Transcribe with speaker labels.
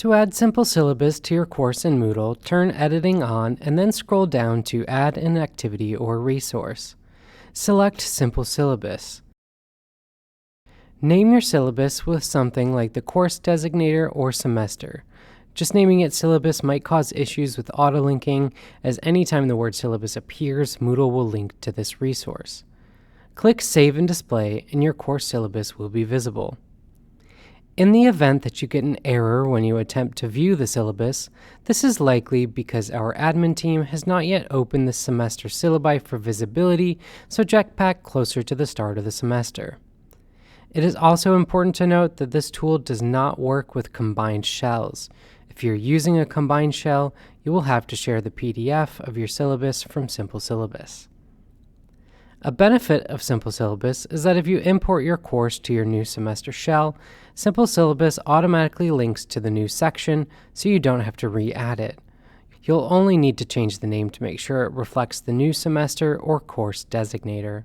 Speaker 1: To add Simple Syllabus to your course in Moodle, turn Editing on and then scroll down to Add an Activity or Resource. Select Simple Syllabus. Name your syllabus with something like the course designator or semester. Just naming it syllabus might cause issues with auto-linking, as anytime the word syllabus appears, Moodle will link to this resource. Click Save and Display, and your course syllabus will be visible. In the event that you get an error when you attempt to view the syllabus, this is likely because our admin team has not yet opened the semester syllabi for visibility, so check back closer to the start of the semester. It is also important to note that this tool does not work with combined shells. If you're using a combined shell, you will have to share the PDF of your syllabus from Simple Syllabus. A benefit of Simple Syllabus is that if you import your course to your new semester shell, Simple Syllabus automatically links to the new section, so you don't have to re-add it. You'll only need to change the name to make sure it reflects the new semester or course designator.